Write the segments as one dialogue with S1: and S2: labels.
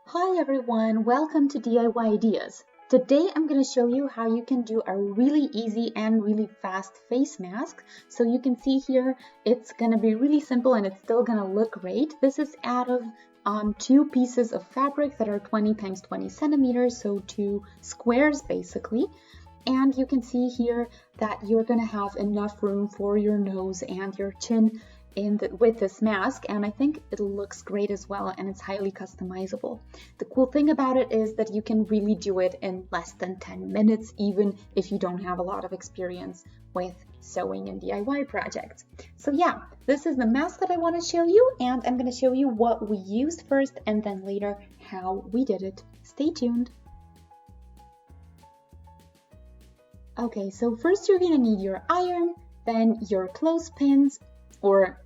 S1: Hi everyone, welcome to DIY Ideas. Today I'm going to show you how you can do a really easy and really fast face mask. So you can see here it's going to be really simple and it's still going to look great. This is out of two pieces of fabric that are 20 times 20 centimeters, so two squares basically. And you can see here that you're going to have enough room for your nose and your chin with this mask, and I think it looks great as well, and it's highly customizable. The cool thing about it is that you can really do it in less than 10 minutes, even if you don't have a lot of experience with sewing and DIY projects. So yeah, this is the mask that I want to show you, and I'm going to show you what we used first and then later how we did it. Stay tuned. Okay, so first you're going to need your iron, then your clothespins, or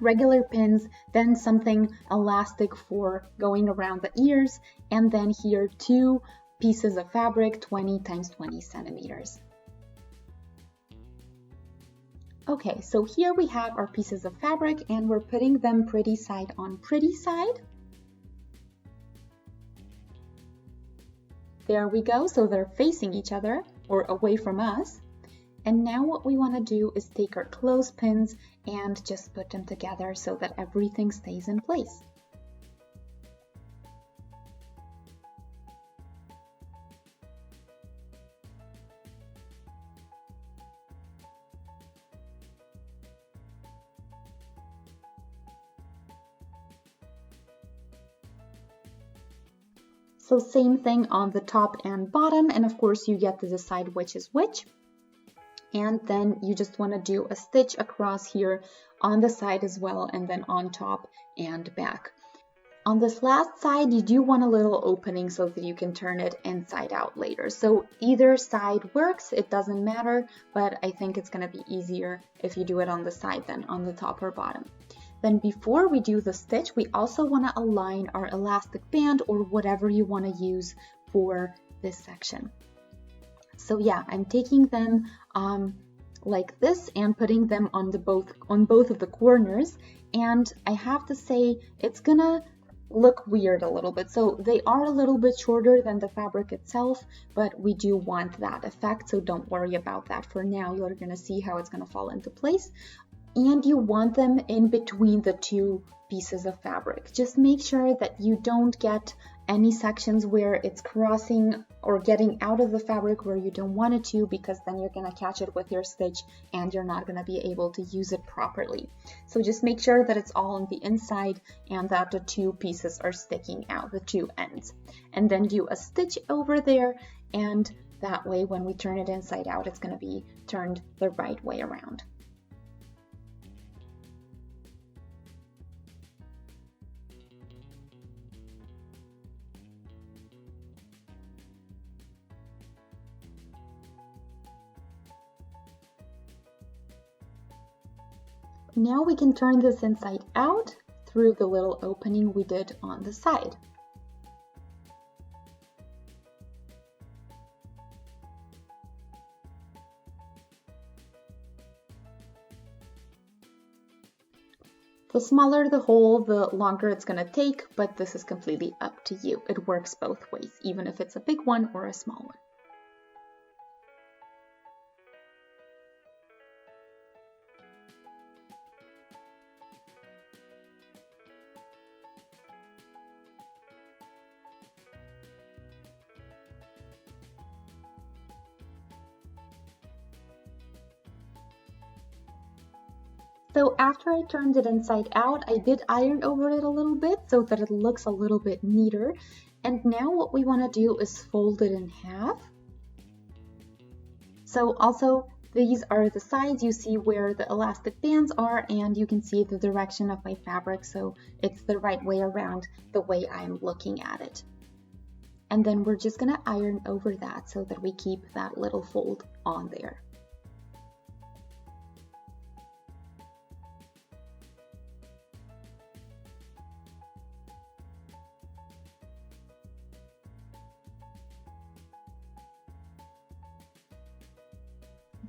S1: regular pins, then something elastic for going around the ears, and then here two pieces of fabric 20 times 20 centimeters. Okay, so here we have our pieces of fabric and we're putting them pretty side on pretty side. There we go, so they're facing each other or away from us. And now what we want to do is take our clothespins and just put them together so that everything stays in place. So same thing on the top and bottom, and of course you get to decide which is which. And then you just want to do a stitch across here on the side as well, and then on top and back. On this last side, you do want a little opening so that you can turn it inside out later. So either side works, it doesn't matter, but I think it's going to be easier if you do it on the side than on the top or bottom. Then before we do the stitch, we also want to align our elastic band or whatever you want to use for this section. So yeah, I'm taking them like this and putting them on both of the corners, and I have to say it's gonna look weird a little bit. So they are a little bit shorter than the fabric itself, but we do want that effect, so don't worry about that for now. You're gonna see how it's gonna fall into place. And you want them in between the two pieces of fabric. Just make sure that you don't get any sections where it's crossing or getting out of the fabric where you don't want it to, because then you're going to catch it with your stitch and you're not going to be able to use it properly. So just make sure that it's all on the inside and that the two pieces are sticking out, the two ends. And then do a stitch over there, and that way when we turn it inside out, it's going to be turned the right way around. Now we can turn this inside out through the little opening we did on the side. The smaller the hole, the longer it's going to take, but this is completely up to you. It works both ways, even if it's a big one or a small one. So after I turned it inside out, I did iron over it a little bit so that it looks a little bit neater. And now what we want to do is fold it in half. So also these are the sides. You see where the elastic bands are, and you can see the direction of my fabric, so it's the right way around the way I'm looking at it. And then we're just going to iron over that so that we keep that little fold on there.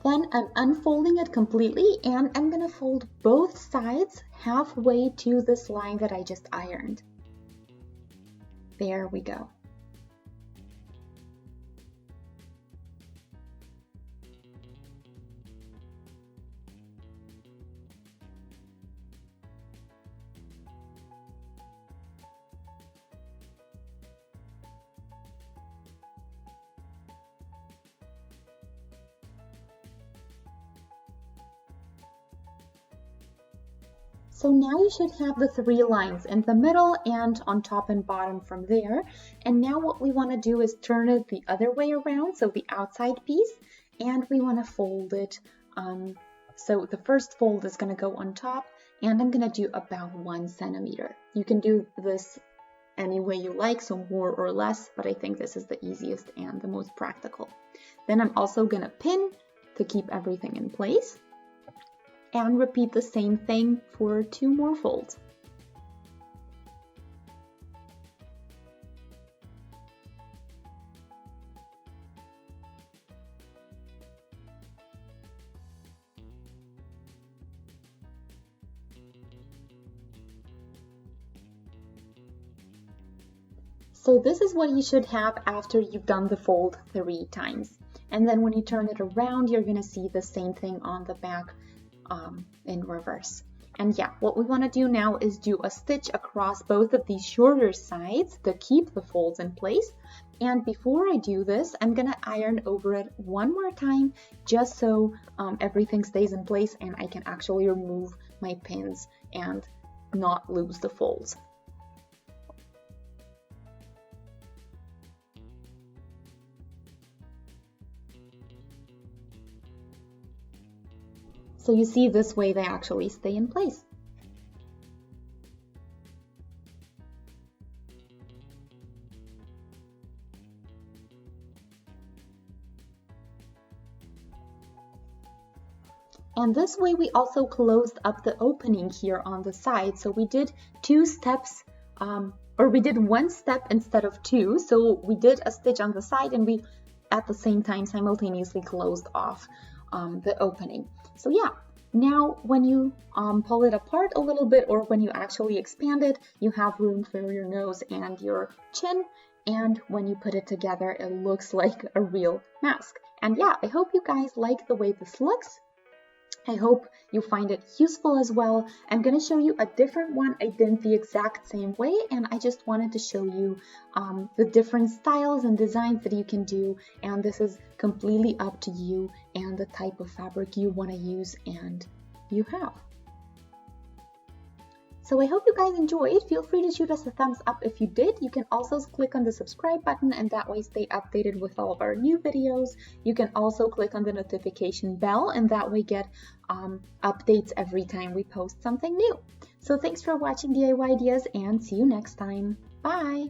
S1: Then I'm unfolding it completely, and I'm going to fold both sides halfway to this line that I just ironed. There we go. So now you should have the 3 lines in the middle and on top and bottom from there. And now what we want to do is turn it the other way around, so the outside piece, and we want to fold it. So the first fold is going to go on top, and I'm going to do about 1 centimeter. You can do this any way you like, so more or less, but I think this is the easiest and the most practical. Then I'm also going to pin to keep everything in place. And repeat the same thing for 2 more folds. So this is what you should have after you've done the fold 3 times. And then when you turn it around, you're going to see the same thing on the back in reverse. And yeah, what we want to do now is do a stitch across both of these shorter sides to keep the folds in place. And before I do this, I'm gonna iron over it 1 more time just so everything stays in place and I can actually remove my pins and not lose the folds. So you see, this way they actually stay in place. And this way we also closed up the opening here on the side. So we did 2 steps, or we did 1 step instead of 2. So we did a stitch on the side and we at the same time simultaneously closed off the opening. So yeah, now when you pull it apart a little bit, or when you actually expand it, you have room for your nose and your chin. And when you put it together, it looks like a real mask. And yeah, I hope you guys like the way this looks. I hope you find it useful as well. I'm going to show you a different one. I did the exact same way, and I just wanted to show you the different styles and designs that you can do. And this is completely up to you and the type of fabric you want to use and you have. So I hope you guys enjoyed. Feel free to shoot us a thumbs up if you did. You can also click on the subscribe button and that way stay updated with all of our new videos. You can also click on the notification bell and that way get updates every time we post something new. So thanks for watching DIY Ideas and see you next time. Bye!